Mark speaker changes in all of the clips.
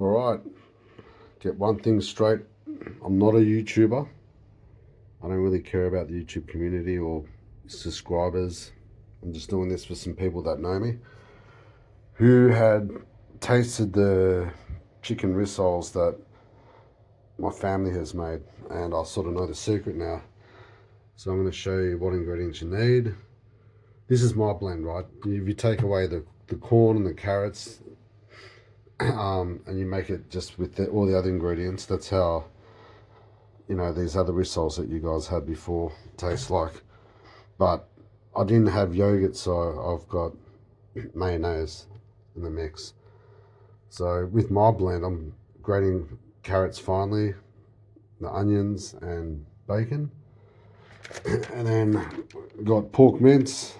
Speaker 1: Alright, get one thing straight. I'm not a YouTuber. I don't really care about the YouTube community or subscribers. I'm just doing this for some people that know me, who had tasted the chicken rissoles that my family has made, and I sort of know the secret now. So I'm going to show you what ingredients you need. This is my blend, right? If you take away the corn and the carrots, and you make it just with all the other ingredients, that's how, you know, these other rissoles that you guys had before taste like. But I didn't have yogurt, so I've got mayonnaise in the mix. So with my blend, I'm grating carrots finely, the onions and bacon, and then got pork mince,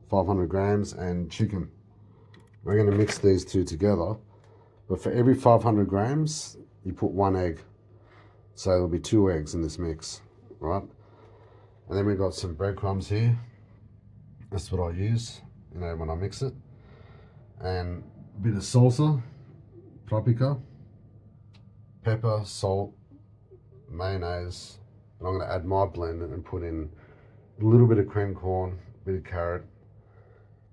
Speaker 1: 500 grams, and chicken. We're going to mix these two together, but for every 500 grams you put one egg, so there'll be 2 eggs in this mix, right? And then we've got some breadcrumbs here. That's what I use, you know, when I mix it, and a bit of salsa, paprika, pepper, salt, mayonnaise, and I'm going to add my blend and put in a little bit of cream corn, a bit of carrot,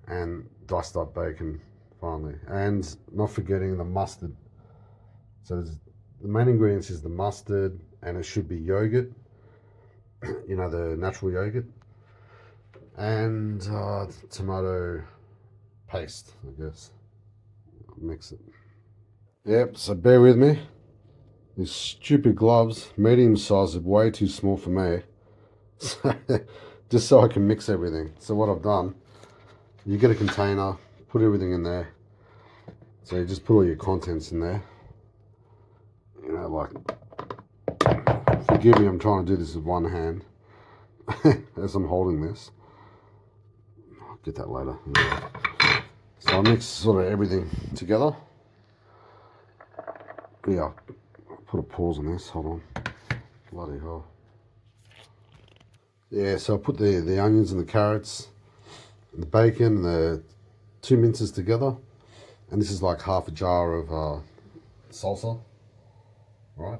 Speaker 1: and diced up bacon finally, and not forgetting the mustard. So the main ingredients is the mustard, and it should be yogurt, you know, the natural yogurt, and tomato paste, I guess. Mix it. Yep, so bear with me. These stupid gloves, medium size, are way too small for me. Just so I can mix everything. So what I've done, you get a container, put everything in there. So you just put all your contents in there. You know, like, forgive me, I'm trying to do this with one hand as I'm holding this. I'll get that later. Yeah. So I mix sort of everything together. Yeah, I'll put a pause on this, hold on. Bloody hell. Yeah, so I put the onions and the carrots, and the bacon, and the 2 minces together. And this is like half a jar of salsa, right?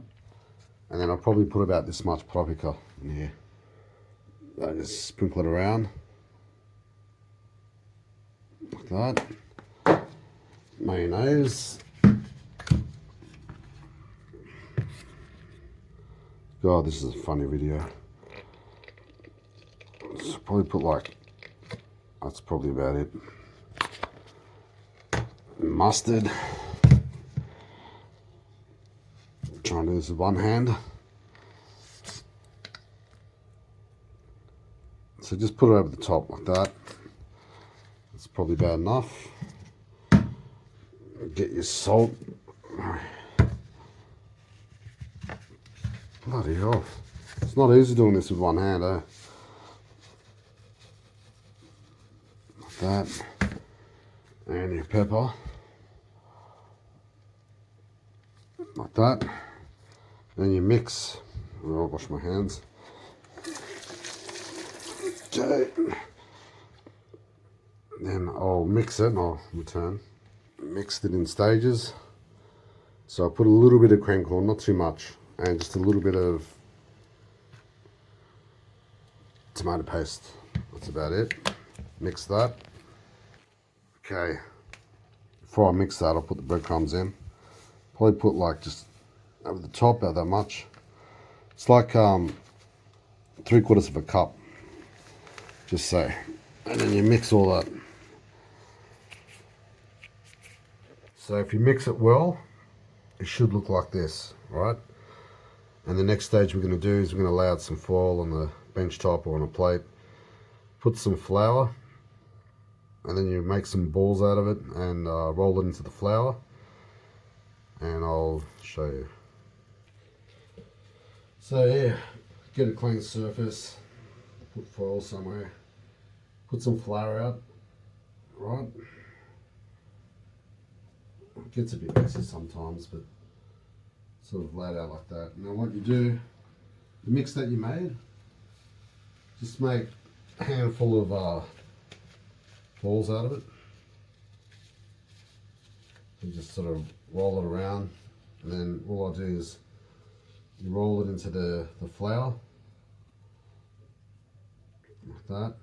Speaker 1: And then I'll probably put about this much paprika in here. I just sprinkle it around like that. Mayonnaise. God, this is a funny video. So probably put like, that's probably about it. Mustard. Try and do this with one hand. So just put it over the top like that. That's probably about enough. Get your salt. Bloody hell. It's not easy doing this with one hand, eh? Like that. And your pepper. Like that. Then you mix. I'll wash my hands. Okay. Then I'll mix it and I'll return. Mixed it in stages. So I put a little bit of cream corn, not too much, and just a little bit of tomato paste. That's about it. Mix that. Okay. Before I mix that, I'll put the breadcrumbs in. Probably put like just over the top, about that much. It's like 3/4 of a cup, just so. And then you mix all that. So if you mix it well, it should look like this, right? And the next stage we're going to do is we're going to lay out some foil on the bench top or on a plate. Put some flour, and then you make some balls out of it and roll it into the flour. And I'll show you. So yeah, get a clean surface, put foil somewhere, put some flour out, right? It gets a bit messy sometimes, but sort of lay it out like that. Now what you do, the mix that you made, just make a handful of balls out of it. You just sort of roll it around And then all I do is you roll it into the flour, like that.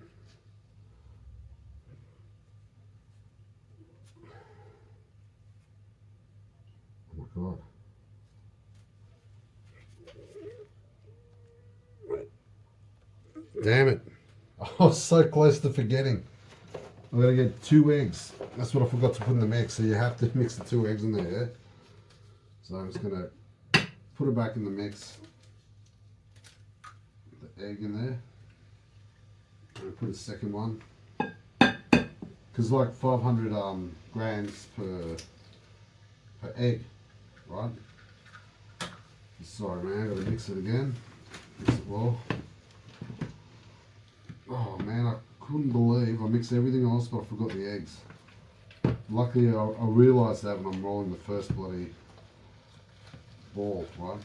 Speaker 1: Oh my God. Damn it. I was so close to forgetting. I'm going to get 2 eggs. That's what I forgot to put in the mix. So you have to mix the 2 eggs in there, yeah? So I'm just going to put it back in the mix. The egg in there. And put a second one. Because like 500 grams per egg, right? Sorry man, I got to mix it again. Mix it well. Oh man, I couldn't believe I mixed everything else but I forgot the eggs. Luckily I realised that when I'm rolling the first bloody ball, right?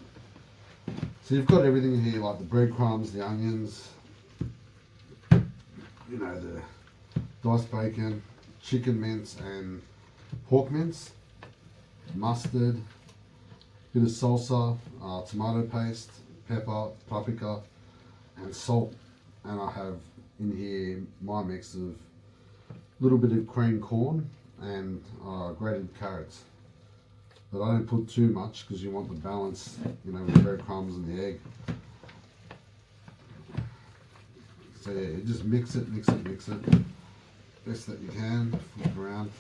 Speaker 1: So you've got everything in here, like the breadcrumbs, the onions, you know, the diced bacon, chicken mince and pork mince, mustard, bit of salsa, tomato paste, pepper, paprika and salt. And I have in here my mix of a little bit of cream corn and grated carrots. But I don't put too much because you want the balance, you know, with the breadcrumbs and the egg. So yeah, you just mix it, best that you can, flip around.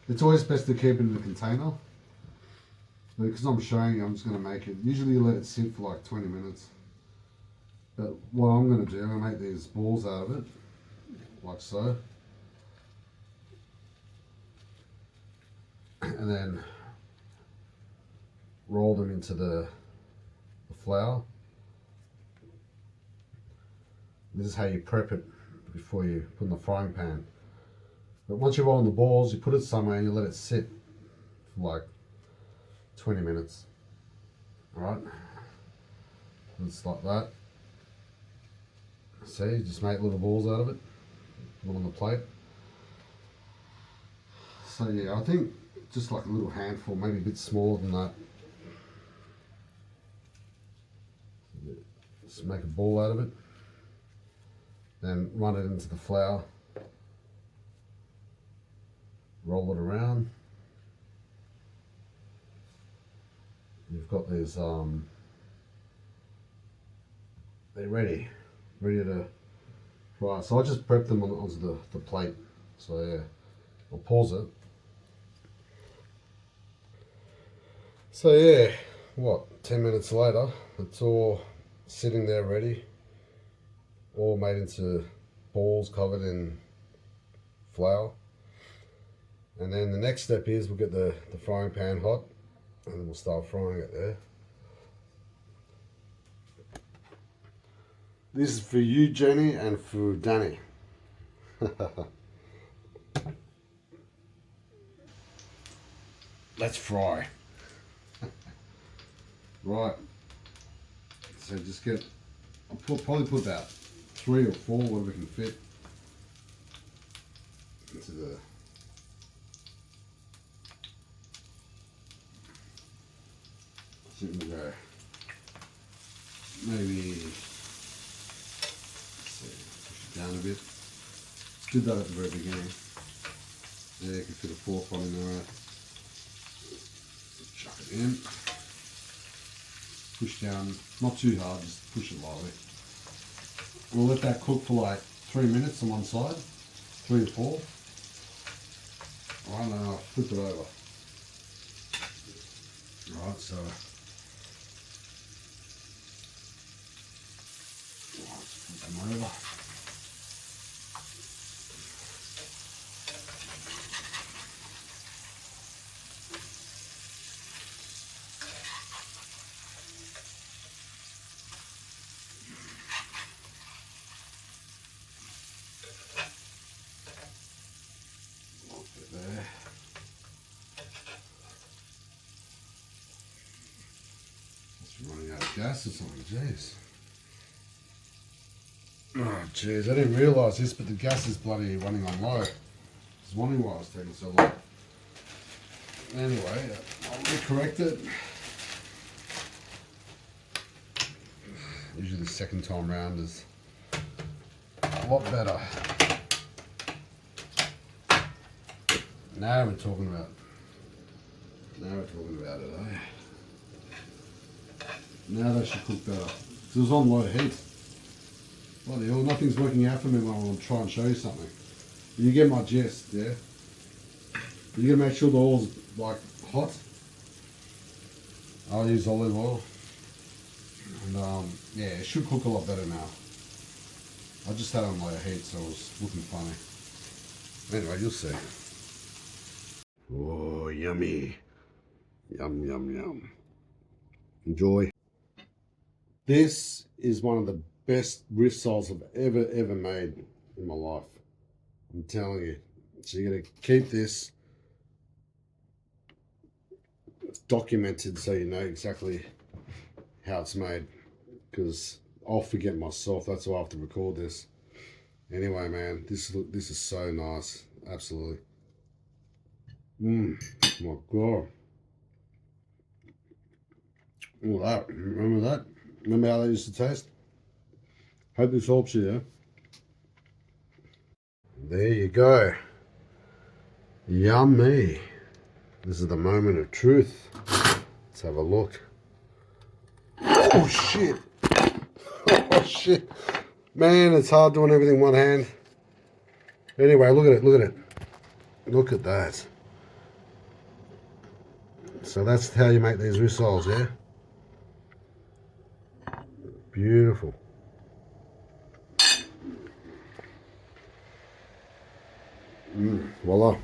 Speaker 1: It's always best to keep it in the container. But because I'm showing you, I'm just going to make it. Usually you let it sit for like 20 minutes. But what I'm going to do, I'm going to make these balls out of it, like so. And then roll them into the flour. This is how you prep it before you put in the frying pan. But once you roll in the balls, you put it somewhere and you let it sit for like 20 minutes. Alright? It's like that. See, you just make little balls out of it. Put them on the plate. So yeah, I think just like a little handful, maybe a bit smaller than that. Just make a ball out of it. Then run it into the flour. Roll it around. You've got these, they're ready to fry. So I just prep them onto the plate. So yeah, I'll pause it. So yeah, what, 10 minutes later, it's all sitting there ready, all made into balls covered in flour. And then the next step is we'll get the frying pan hot and then we'll start frying it there. This is for you, Jenny, and for Danny. Let's fry. Right. So just get, I'll probably put about 3 or 4, whatever can fit, into the I think we'll go maybe, push it down a bit. Did that at the very beginning. There, you can fit a 4th one in there. Chuck it in. Push down, not too hard, just push it lightly. We'll let that cook for like 3 minutes on one side, 3 or 4. Alright, now I'll flip it over. Right, so flip them over. There. It's running out of gas or something, jeez. Oh jeez, I didn't realise this, but the gas is bloody running on low. I was wondering why it was taking so long. Anyway, I'll recorrect it. Usually the second time round is a lot better. Now we're talking about it, eh? Now they should cook better. It was on low heat. Bloody hell, nothing's working out for me when I want to try and show you something. You get my gist, yeah? You gotta make sure the oil's like hot. I'll use olive oil. And yeah, it should cook a lot better now. I just had it on low heat, so it was looking funny. Anyway, you'll see. Oh, yummy. Yum, yum, yum. Enjoy. This is one of the best rissoles I've ever made in my life. I'm telling you. So you're going to keep this documented so you know exactly how it's made, because I'll forget myself. That's why I have to record this. Anyway, man, this is so nice. Absolutely. My God. All that. Remember that? Remember how that used to taste? Hope this helps you, yeah? There you go. Yummy. This is the moment of truth. Let's have a look. Oh, shit. Oh, shit. Man, it's hard doing everything one hand. Anyway, look at it. Look at it. Look at that. So that's how you make these rissoles, yeah? Beautiful. Voila.